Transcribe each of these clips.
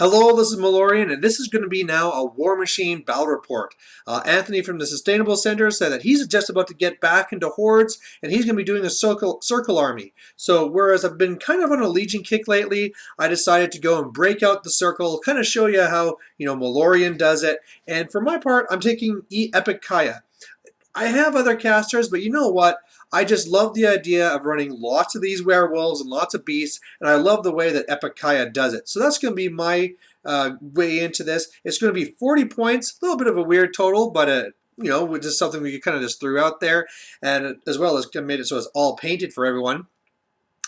Hello, this is Malorian, and this is going to be now a War Machine battle report. Anthony from the Sustainable Center said that he's just about to get back into hordes, and he's going to be doing a circle army. So whereas I've been kind of on a Legion kick lately, I decided to go and break out the circle, kind of show you how Malorian does it. And for my part, I'm taking ekaya. I have other casters, but you know what? I just love the idea of running lots of these werewolves and lots of beasts, and I love the way that Epikaya does it. So that's going to be my way into this. It's going to be 40 points, a little bit of a weird total, but which is something we kind of just threw out there, and as well as made it so it's all painted for everyone.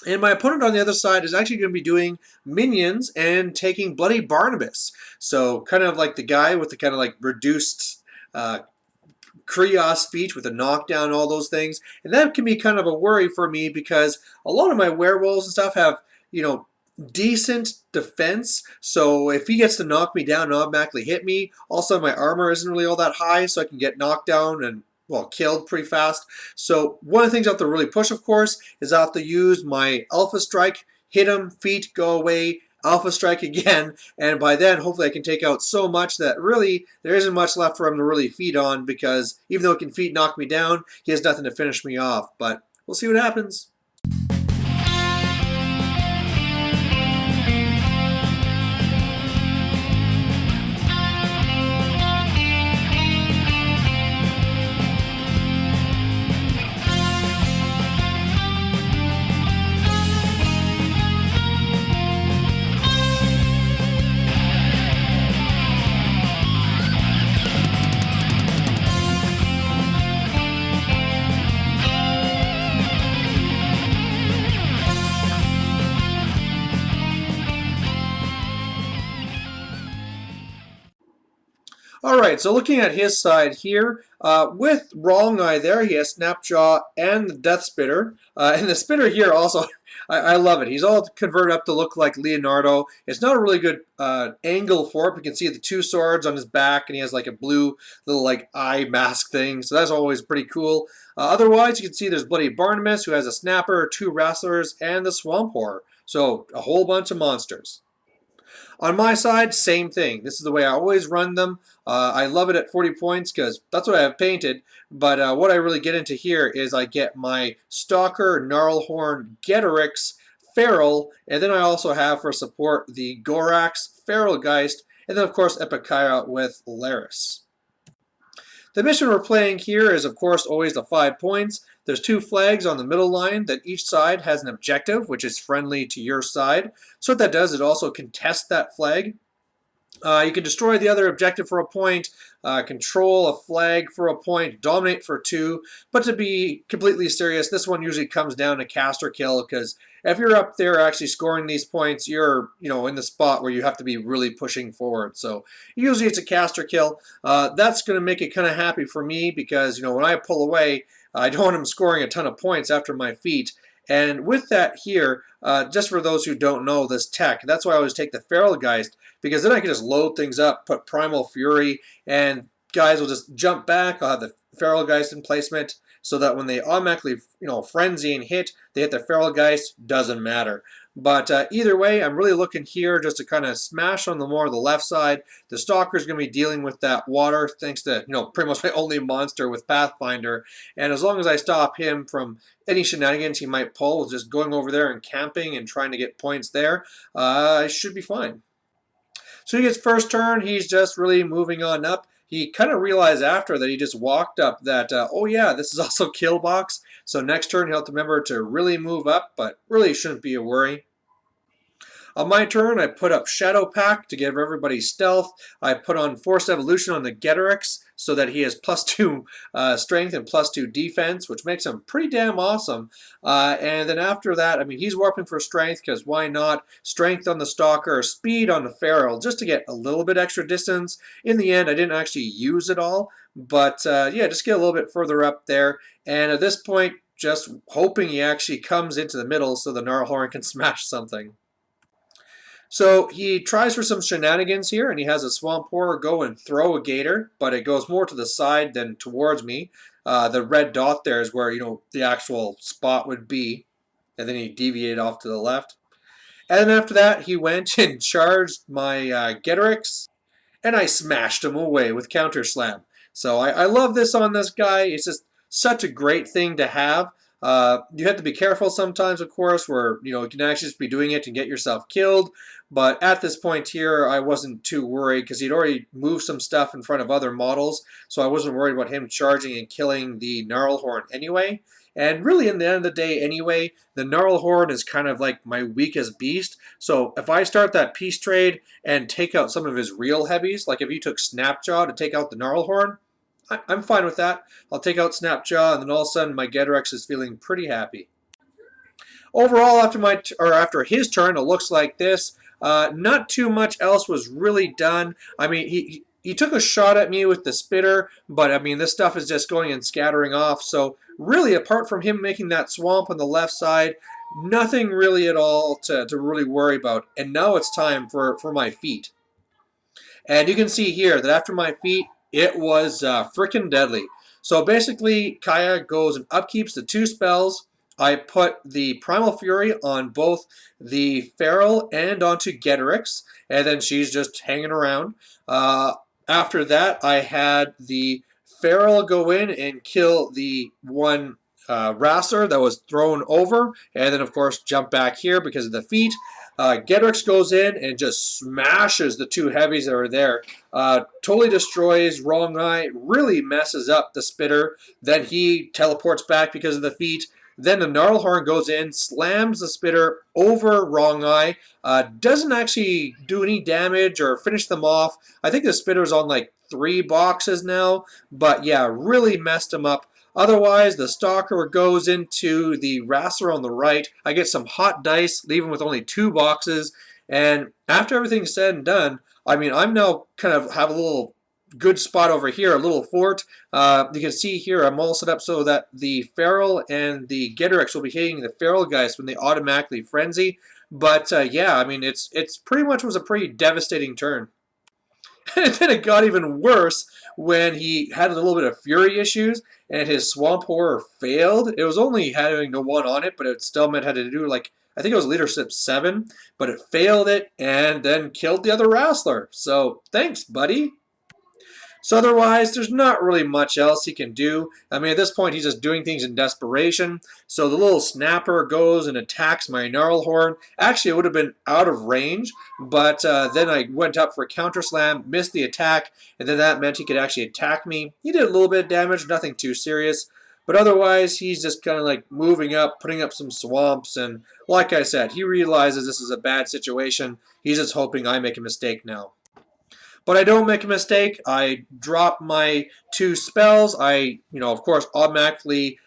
And my opponent on the other side is actually going to be doing minions and taking Bloody Barnabas. So kind of like the guy with the kind of like reduced Krios speech with a knockdown, all those things. And that can be kind of a worry for me because a lot of my werewolves and stuff have, decent defense. So if he gets to knock me down and automatically hit me, also my armor isn't really all that high, so I can get knocked down and killed pretty fast. So one of the things I have to really push, of course, is I have to use my Alpha Strike, hit him, feet, go away, Alpha Strike again, and by then hopefully I can take out so much that really there isn't much left for him to really feed on, because even though he can feet knock me down, he has nothing to finish me off. But we'll see what happens. All right, so looking at his side here, with Wrong Eye there, he has Snapjaw and the Death Spitter. And the Spitter here also, I love it. He's all converted up to look like Leonardo. It's not a really good angle for it. We can see the two swords on his back, and he has like a blue little like eye mask thing. So that's always pretty cool. Otherwise, you can see there's Bloody Barnabas, who has a Snapper, two Wrestlers, and the Swamp Horror. So a whole bunch of monsters. On my side, same thing. This is the way I always run them. I love it at 40 points because that's what I have painted. But what I really get into here is I get my Stalker, Gnarlhorn, Getorix, Feral, and then I also have for support the Gorax, Feral Geist, and then of course Epikaya with Laris. The mission we're playing here is, of course, always the 5 points. There's two flags on the middle line that each side has an objective, which is friendly to your side. So what that does, it also contests that flag. You can destroy the other objective for a point, control a flag for a point, dominate for 2. But to be completely serious, this one usually comes down to caster kill, because if you're up there actually scoring these points, you're in the spot where you have to be really pushing forward. So usually it's a caster kill. That's going to make it kind of happy for me because when I pull away, I don't want him scoring a ton of points after my feet. And with that here, just for those who don't know this tech, that's why I always take the Feral Geist, because then I can just load things up, put Primal Fury, and guys will just jump back. I'll have the Feral Geist in placement so that when they automatically, frenzy and hit, they hit the Feral Geist, doesn't matter. But either way, I'm really looking here just to kind of smash on the more of the left side. The Stalker's going to be dealing with that water, thanks to, pretty much my only monster with Pathfinder. And as long as I stop him from any shenanigans he might pull with just going over there and camping and trying to get points there, I should be fine. So he gets first turn. He's just really moving on up. He kind of realized after that he just walked up that, oh yeah, this is also kill box. So next turn he'll have to remember to really move up, but really shouldn't be a worry. On my turn, I put up Shadow Pack to give everybody stealth. I put on Forced Evolution on the Getorix so that he has +2 strength and +2 defense, which makes him pretty damn awesome. And then after that, I mean, he's warping for strength because why not? Strength on the Stalker, speed on the Feral, just to get a little bit extra distance. In the end, I didn't actually use it all, but yeah, just get a little bit further up there. And at this point, just hoping he actually comes into the middle so the Gnarlhorn can smash something. So he tries for some shenanigans here, and he has a Swamp Horror go and throw a Gator, but it goes more to the side than towards me. The red dot there is where, the actual spot would be, and then he deviated off to the left. And then after that, he went and charged my Getorix, and I smashed him away with Counter Slam. So I love this on this guy. It's just such a great thing to have. You have to be careful sometimes, of course, where you can actually just be doing it and get yourself killed. But at this point here, I wasn't too worried because he'd already moved some stuff in front of other models, so I wasn't worried about him charging and killing the Gnarlhorn anyway. And really, in the end of the day, anyway, the Gnarlhorn is kind of like my weakest beast. So if I start that peace trade and take out some of his real heavies, like if you took Snapjaw to take out the Gnarlhorn, I'm fine with that. I'll take out Snapjaw, and then all of a sudden my Getorix is feeling pretty happy. Overall, after his turn, it looks like this. Not too much else was really done. I mean, he took a shot at me with the spitter, but I mean, this stuff is just going and scattering off. So really, apart from him making that swamp on the left side, nothing really at all to really worry about. And now it's time for my feat. And you can see here that after my feat, it was freaking deadly. So basically, Kaya goes and upkeeps the two spells. I put the Primal Fury on both the Feral and onto Getorix, and then she's just hanging around. After that, I had the Feral go in and kill the one Wrestler that was thrown over, and then of course jump back here because of the feet. Getorix goes in and just smashes the two heavies that are there. Totally destroys Wrong Eye, really messes up the spitter. Then he teleports back because of the feet. Then the Gnarlhorn goes in, slams the spitter over Wrong Eye. Doesn't actually do any damage or finish them off. I think the spitter's on like 3 boxes now. But yeah, really messed him up. Otherwise, the Stalker goes into the Wrestler on the right. I get some hot dice, leaving with only 2 boxes. And after everything's said and done, I mean, I'm now kind of have a little good spot over here, a little fort. You can see here I'm all set up so that the Feral and the Getorix will be hitting the Feral guys when they automatically frenzy. But yeah, I mean, it's pretty much was a pretty devastating turn. And then it got even worse when he had a little bit of fury issues and his Swamp Horror failed. It was only having the one on it, but it still meant had to do like, I think it was leadership 7, but it failed it and then killed the other Wrestler. So thanks, buddy. So otherwise, there's not really much else he can do. I mean, at this point, he's just doing things in desperation. So the little snapper goes and attacks my Gnarlhorn. Actually, it would have been out of range, but then I went up for a counter slam, missed the attack, and then that meant he could actually attack me. He did a little bit of damage, nothing too serious. But otherwise, he's just kind of like moving up, putting up some swamps, and like I said, he realizes this is a bad situation. He's just hoping I make a mistake now. But I don't make a mistake. I drop my 2 spells. Of course, automatically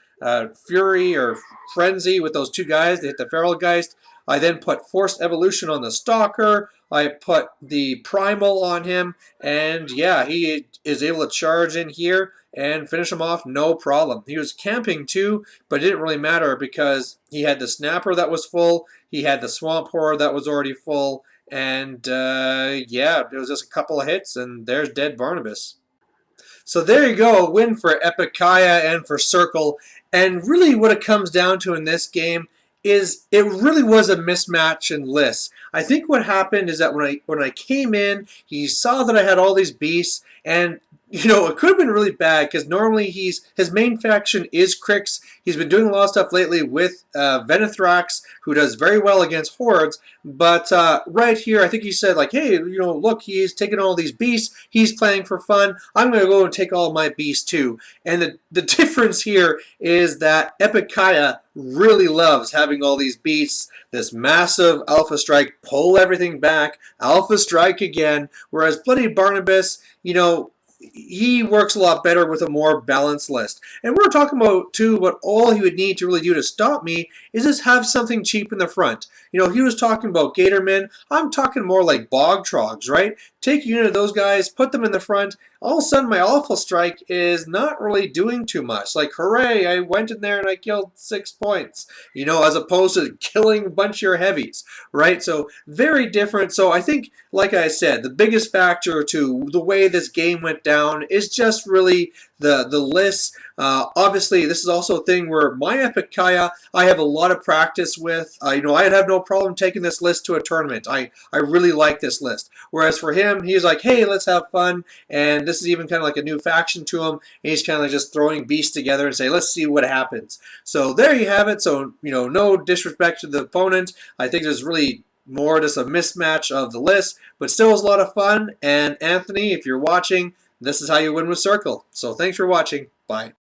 Fury or Frenzy with those 2 guys. They hit the Feral Geist. I then put Forced Evolution on the Stalker. I put the Primal on him. And yeah, he is able to charge in here and finish him off no problem. He was camping too, but it didn't really matter because he had the Snapper that was full. He had the Swamp Horror that was already full. And yeah, it was just a couple of hits, and there's dead Barnabas. So there you go, a win for Ekaya and for Circle. And really what it comes down to in this game is it really was a mismatch in lists. I think what happened is that when I came in, he saw that I had all these beasts, and it could have been really bad because normally his main faction is Crix. He's been doing a lot of stuff lately with Venethrax, who does very well against hordes. But right here, I think he said like, hey, look, he's taking all these beasts. He's playing for fun. I'm going to go and take all my beasts too. And the difference here is that Ekaya really loves having all these beasts. This massive Alpha Strike, pull everything back, Alpha Strike again. Whereas Bloody Barnabas, he works a lot better with a more balanced list. And we're talking about, too, what all he would need to really do to stop me is just have something cheap in the front. He was talking about Gatormen. I'm talking more like Bog Trogs, right? Take a unit of those guys, put them in the front. All of a sudden, my Alpha Strike is not really doing too much. Like, hooray, I went in there and I killed 6 points, as opposed to killing a bunch of your heavies, right? So, very different. So, I think, like I said, the biggest factor to the way this game went down is just really the lists. Obviously, this is also a thing where my epic Kaya I have a lot of practice with. I'd have no problem taking this list to a tournament. I really like this list. Whereas for him, he's like, hey, let's have fun. And this is even kind of like a new faction to him. And he's kind of like just throwing beasts together and say, let's see what happens. So there you have it. So, no disrespect to the opponent. I think there's really more just a mismatch of the list, but still was a lot of fun. And Anthony, if you're watching, this is how you win with Circle. So thanks for watching. Bye.